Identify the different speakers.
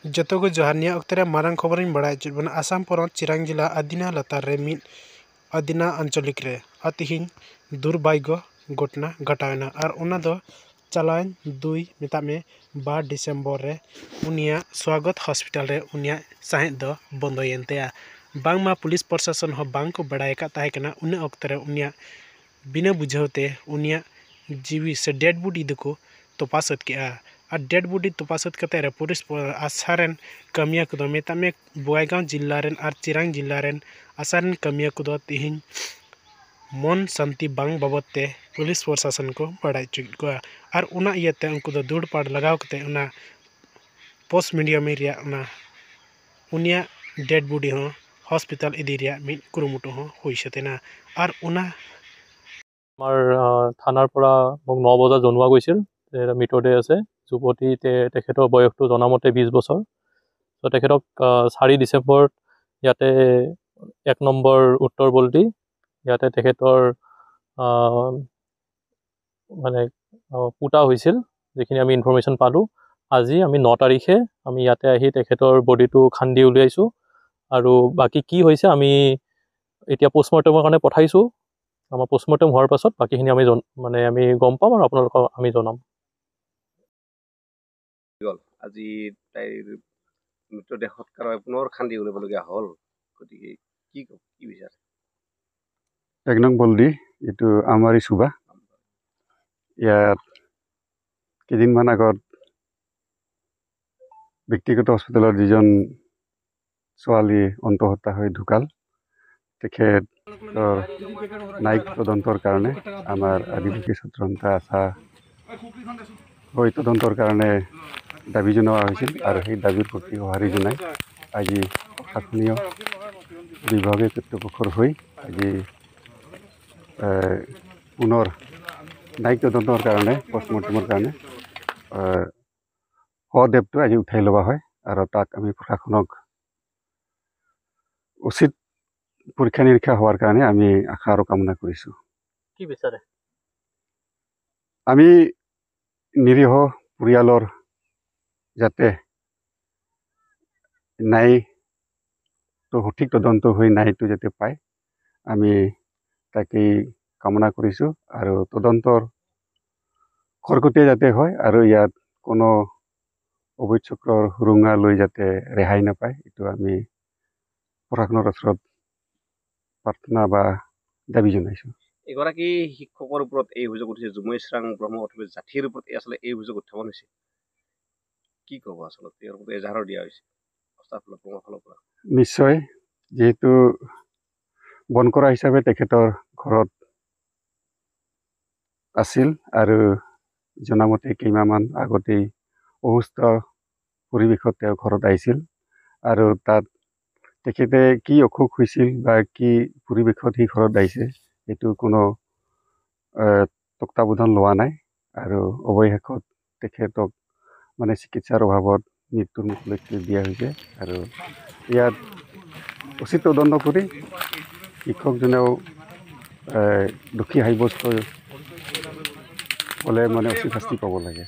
Speaker 1: जतो को जोहानिया अक्तरे मारंग खबरिन बड़ाय चुबन आसाम पोरत चिरांग जिला आदिना लतार रे मिट आदिना आंचलिक रे अतिहिन दुर्भाग्य घटना घटावना और उना दो चलान 2 मेता में 2 डिसेम्बर रे उनिया स्वागत हॉस्पिटल रे उनिया साहेद दो बंदोयनतेया बांगमा पुलिस प्रशासन हो बांग को बड़ाय का ताहे कना उन अक्तरे उनिया बिना बुझावते उनिया जीवी से डेड बॉडी दको तपासत केआ और डेड बॉडी तपासत कते रे पुलिस आसारन कमिया को मेता में बोआईगांव जिल्ला रेन और चिरांग जिल्ला रेन आसारन कमिया को तिहिन मन शांति बांग बाबते पुलिस प्रशासन को बड़ाय चुक को और उना इयते उनको दो दूड़ पाड़ लगाव कते उना पोस्ट मीडिया में रिया उना उनिया डेड बॉडी हो हॉस्पिटल इदी रिया मिट कुरुमुटो हो होई सतेना और उना
Speaker 2: थानार পৰা মোক 9 বজাত জনোৱা গৈছিল যে মৃতদেহ আছে যুৱতী তেখেতৰ বয়সটো জনামতে 20 বছৰ তো তেখেতক 4 ডিসেম্বৰ ইয়াতে 1 নম্বৰ উত্তৰ বলটি ইয়াতে তেখেতৰ মানে পুটা হৈছিল যিখিনি আমি ইনফৰমেশন পালো আজি আমি 9 তাৰিখে আমি ইয়াতে আহি তেখেতৰ বডিটো খান্দি উলিয়াইছো আৰু বাকি কি হৈছে আমি এতিয়া পোষ্টমৰ্টেমৰ কাৰণে পঠাইছো আমাৰ পোষ্টমৰ্টেম হোৱাৰ পাছত বাকিখিনি আমি মানে আমি গম পাম আৰু আপোনালোকক আমি জনাম
Speaker 3: আজি তাইৰ মৃতদেহ সৎকাৰ পুনৰ খান্দি উলিয়াবলগীয়া হ'ল গতিকে কি বিচাৰে
Speaker 4: 1 নং বলদি এটো আমাৰি সুবা ইয়াত কেদিনমান আগত ব্যক্তিগত হস্পিটেলৰ যিজন ছোৱালী অন্তঃহত্যা হৈ ঢুকাল তেখেত নাইক তদন্তৰ কাৰণে আমাৰ আদিবাসী স্বতন্ত্ৰতা আশা হৈ তদন্তৰ কাৰণে দাবী জনোৱা হৈছিল আৰু সেই দাবীৰ প্ৰতি সঁহাৰি জনাই আজি প্ৰশাসনীয় বিভাগে কৰ্তৃপক্ষৰ হৈ আজি পুনৰ নাইক তদন্তৰ কাৰণে পষ্টমৰ্টেমৰ কাৰণে শৱদেহটো আজি উঠাই লোৱা হয় আৰু তাক আমি প্ৰশাসনক উচিত পৰীক্ষা নিৰীক্ষা হোৱাৰ কাৰণে আমি আশা আৰু কামনা কৰিছো
Speaker 2: কি বিচাৰে
Speaker 4: আমি নিৰীহ পৰিয়ালৰ যাতে নাই তো সঠিক তদন্ত হৈ নাইটো যাতে পায় আমি তাকেই কামনা কৰিছো আৰু তদন্তৰ খৰকটীয়া যাতে হয় আৰু ইয়াত কোনো অবৈধ চক্ৰৰ সুৰুঙা লৈ যাতে ৰেহাই নাপায় এইটো আমি প্ৰশাসনৰ ওচৰত প্ৰাৰ্থনা বা দাবী জনাইছো
Speaker 3: এগৰাকী শিক্ষকৰ ওপৰত এই অভিযোগ উঠিছে জুমৈশ্ৰাং ব্ৰহ্ম অথবা জাতিৰ ওপৰত আসলে এই অভিযোগ উত্থাপন হৈছে কি ক'ব আসলে ইয়াৰ ওপৰত এজাহাৰ দিয়া হৈছে ফালৰ পৰা
Speaker 4: নিশ্চয় যেহেতু বনকৰা হিচাপে তেখেতৰ ঘৰত আছিল আৰু জনামতে কেইমাহমান আগতেই অসুস্থ পৰিৱেশত তেওঁ ঘৰত আহিছিল আৰু তাত তেখেতে কি অসুখ হৈছিল বা কি পৰিৱেশত সি ঘৰত আহিছে এইটো কোনো তত্ত্বাৱধান লোৱা নাই আৰু অৱশেষত তেখেতক মানে চিকিৎসাৰ অভাৱত মৃত্যুৰ মুখলৈ দিয়া হৈছে আৰু ইয়াত উচিত তদন্ত কৰি শিক্ষকজনেও দোষী সাব্যস্ত হ'লে মানে উচিত শাস্তি পাব লাগে